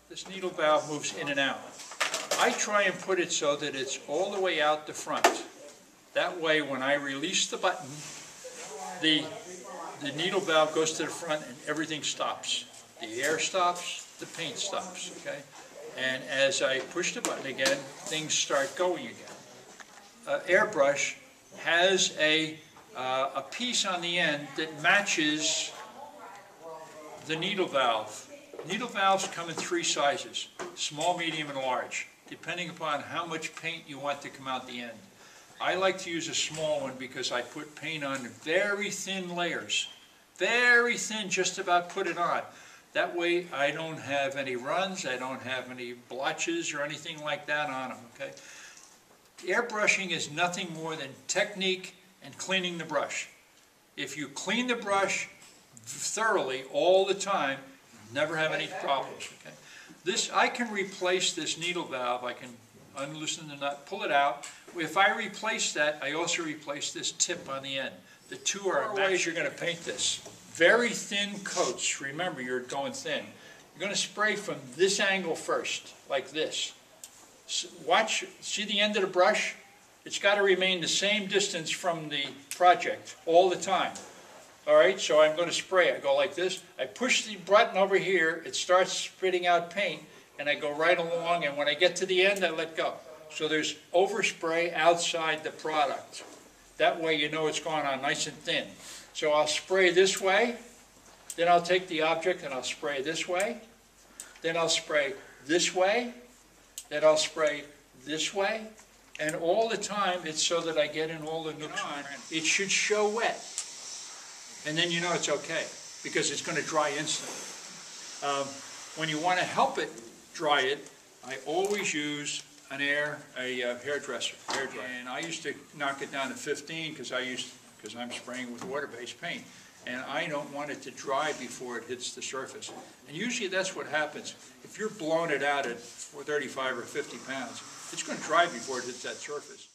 This needle valve moves in and out. I try and put it so that it's all the way out the front. That way, when I release the button, the needle valve goes to the front and everything stops. The air stops, the paint stops, okay? And as I push the button again, things start going again. Airbrush has a piece on the end that matches the needle valve. Needle valves come in 3 sizes, small, medium, and large, depending upon how much paint you want to come out the end. I like to use a small one because I put paint on very thin layers. Very thin, just about put it on. That way I don't have any runs, I don't have any blotches or anything like that on them, okay? Airbrushing is nothing more than technique and cleaning the brush. If you clean the brush thoroughly all the time, you never have any problems, okay? I can replace this needle valve, I can unloosen the nut, pull it out. If I replace that, I also replace this tip on the end. The two are ways you're going to paint this. Very thin coats. Remember, you're going thin. You're going to spray from this angle first, like this. Watch, see the end of the brush? It's got to remain the same distance from the project all the time. All right, so I'm going to spray. I go like this. I push the button over here. It starts spitting out paint, and I go right along, and when I get to the end, I let go. So there's overspray outside the product. That way you know it's going on nice and thin. So I'll spray this way, then I'll take the object and I'll spray this way, then I'll spray this way, then I'll spray this way, and all the time it's so that I get in all the nooks. It should show wet, and then you know it's okay, because it's going to dry instantly. When you want to help it dry it, I always use a hairdresser, and I used to knock it down to 15 because I'm spraying with water-based paint, and I don't want it to dry before it hits the surface. And usually that's what happens. If you're blowing it out at 35 or 50 pounds, it's going to dry before it hits that surface.